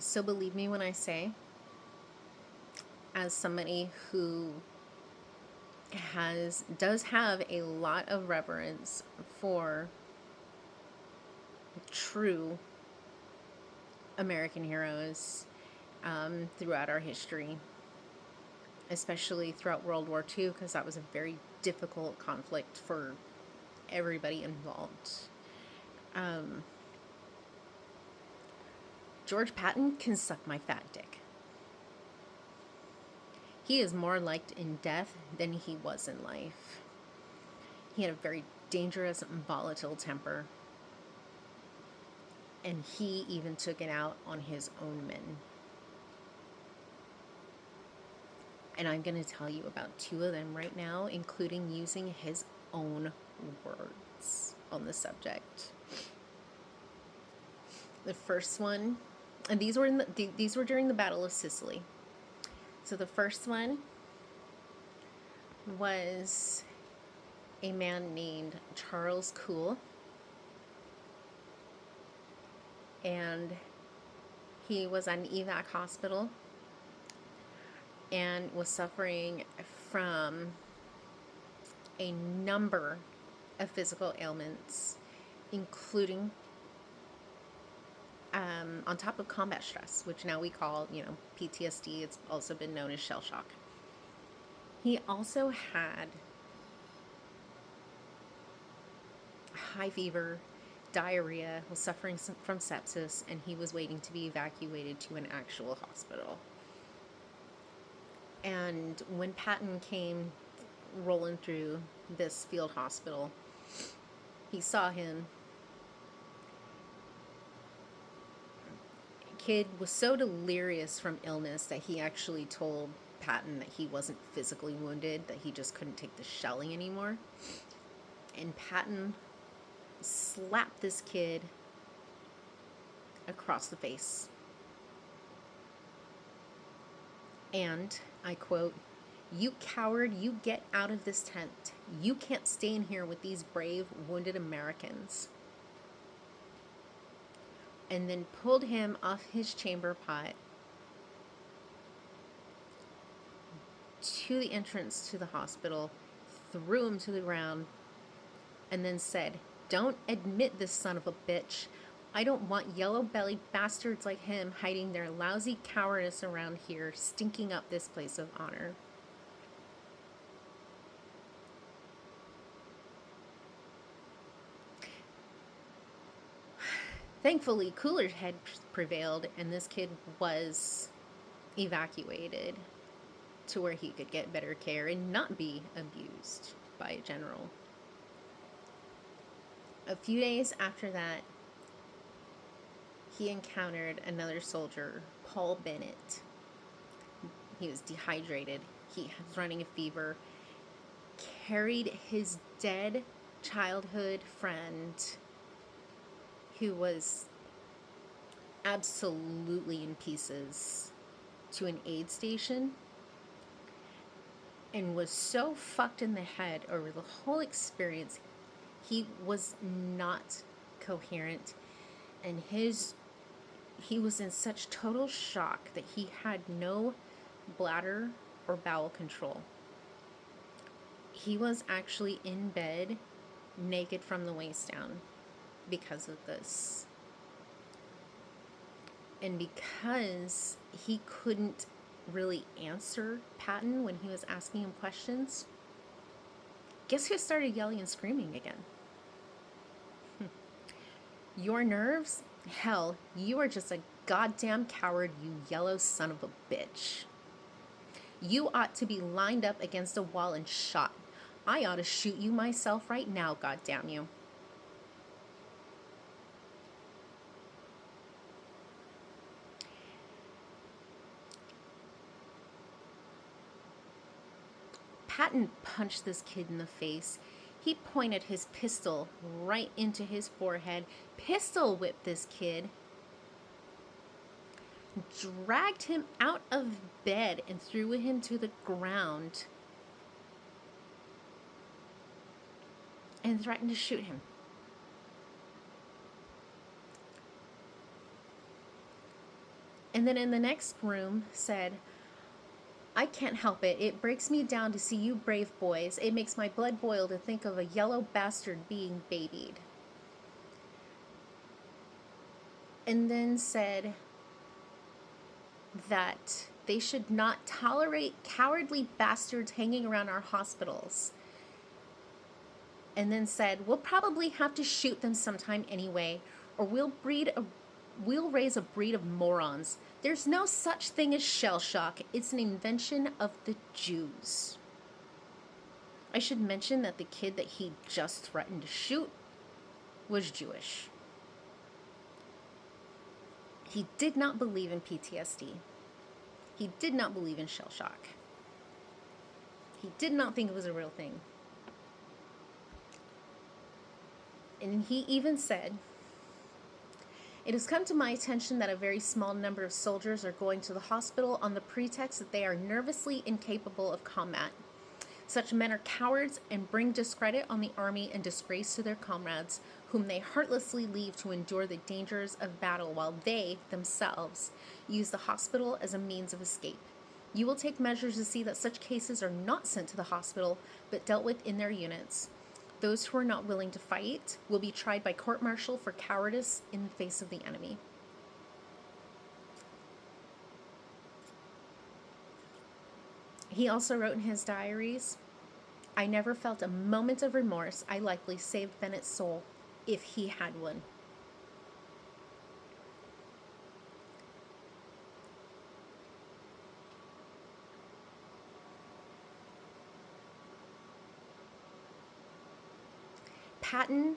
So believe me when I say, as somebody who does have a lot of reverence for true American heroes throughout our history, especially throughout World War II, because that was a very difficult conflict for everybody involved. George Patton can suck my fat dick. He is more liked in death than he was in life. He had a very dangerous and volatile temper, and he even took it out on his own men. And I'm going to tell you about two of them right now, including using his own words on the subject. The first one, and these were during the Battle of Sicily. So the first one was a man named Charles Cool, and he was at an evac hospital and was suffering from a number of physical ailments, including on top of combat stress, which now we call, PTSD. It's also been known as shell shock. He also had high fever, diarrhea, was suffering from sepsis, and he was waiting to be evacuated to an actual hospital. And when Patton came rolling through this field hospital, he saw him. Kid was so delirious from illness that he actually told Patton that he wasn't physically wounded, that he just couldn't take the shelling anymore. And Patton slapped this kid across the face. And, I quote, "You coward, you get out of this tent. You can't stay in here with these brave, wounded Americans." And then pulled him off his chamber pot to the entrance to the hospital, threw him to the ground, and then said, "Don't admit this son of a bitch. I don't want yellow-bellied bastards like him hiding their lousy cowardice around here, stinking up this place of honor." Thankfully, cooler head prevailed, and this kid was evacuated to where he could get better care and not be abused by a general. A few days after that, he encountered another soldier, Paul Bennett. He was dehydrated. He was running a fever. Carried his dead childhood friend, who was absolutely in pieces, to an aid station, and was so fucked in the head over the whole experience, he was not coherent, and he was in such total shock that he had no bladder or bowel control. He was actually in bed, naked from the waist down, because of this. And because he couldn't really answer Patton when he was asking him questions, guess who started yelling and screaming again? "Your nerves? Hell, you are just a goddamn coward, you yellow son of a bitch. You ought to be lined up against a wall and shot. I ought to shoot you myself right now, goddamn you." Patton punched this kid in the face. He pointed his pistol right into his forehead, pistol whipped this kid, dragged him out of bed and threw him to the ground, and threatened to shoot him. And then in the next room said, I can't help it. It breaks me down to see you brave boys. It makes my blood boil to think of a yellow bastard being babied. And then said that they should not tolerate cowardly bastards hanging around our hospitals. And then said, we'll probably have to shoot them sometime anyway, or we'll raise a breed of morons. There's no such thing as shell shock. It's an invention of the Jews. I should mention that the kid that he just threatened to shoot was Jewish. He did not believe in PTSD. He did not believe in shell shock. He did not think it was a real thing. And he even said, it has come to my attention that a very small number of soldiers are going to the hospital on the pretext that they are nervously incapable of combat. Such men are cowards and bring discredit on the army and disgrace to their comrades, whom they heartlessly leave to endure the dangers of battle while they, themselves, use the hospital as a means of escape. You will take measures to see that such cases are not sent to the hospital, but dealt with in their units. Those who are not willing to fight will be tried by court-martial for cowardice in the face of the enemy. He also wrote in his diaries, I never felt a moment of remorse. I likely saved Bennett's soul, if he had one. Patton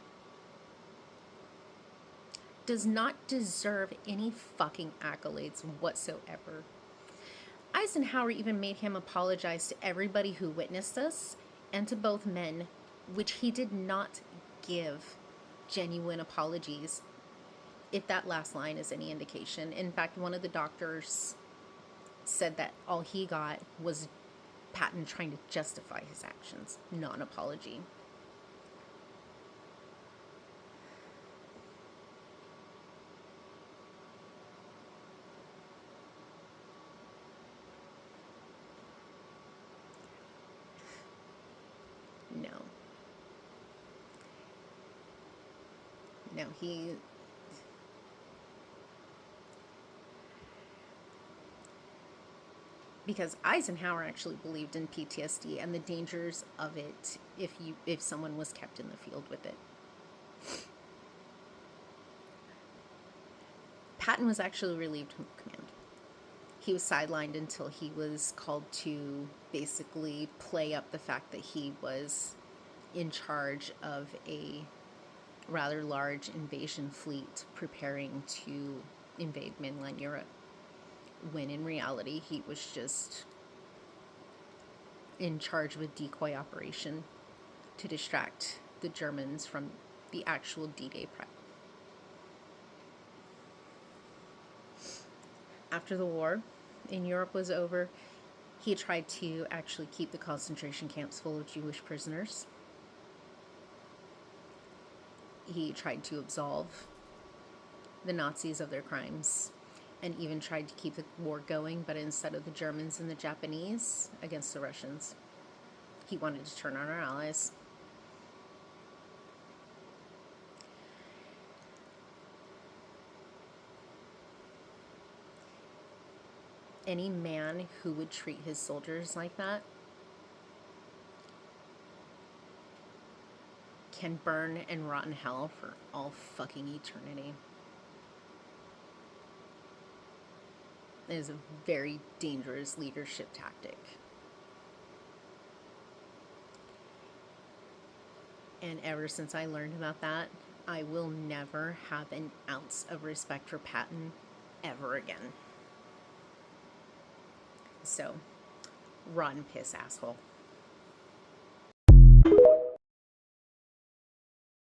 does not deserve any fucking accolades whatsoever. Eisenhower even made him apologize to everybody who witnessed this and to both men, which he did not give genuine apologies, if that last line is any indication. In fact, one of the doctors said that all he got was Patton trying to justify his actions, not an apology. No, because Eisenhower actually believed in PTSD and the dangers of it if someone was kept in the field with it. Patton was actually relieved from command. He was sidelined until he was called to basically play up the fact that he was in charge of a rather large invasion fleet preparing to invade mainland Europe, when in reality he was just in charge of a decoy operation to distract the Germans from the actual D-Day prep. After the war in Europe was over, he tried to actually keep the concentration camps full of Jewish prisoners. He tried to absolve the Nazis of their crimes and even tried to keep the war going, but instead of the Germans and the Japanese against the Russians, he wanted to turn on our allies. Any man who would treat his soldiers like that can burn and rot in hell for all fucking eternity. It is a very dangerous leadership tactic. And ever since I learned about that, I will never have an ounce of respect for Patton ever again. So, rotten piss, asshole.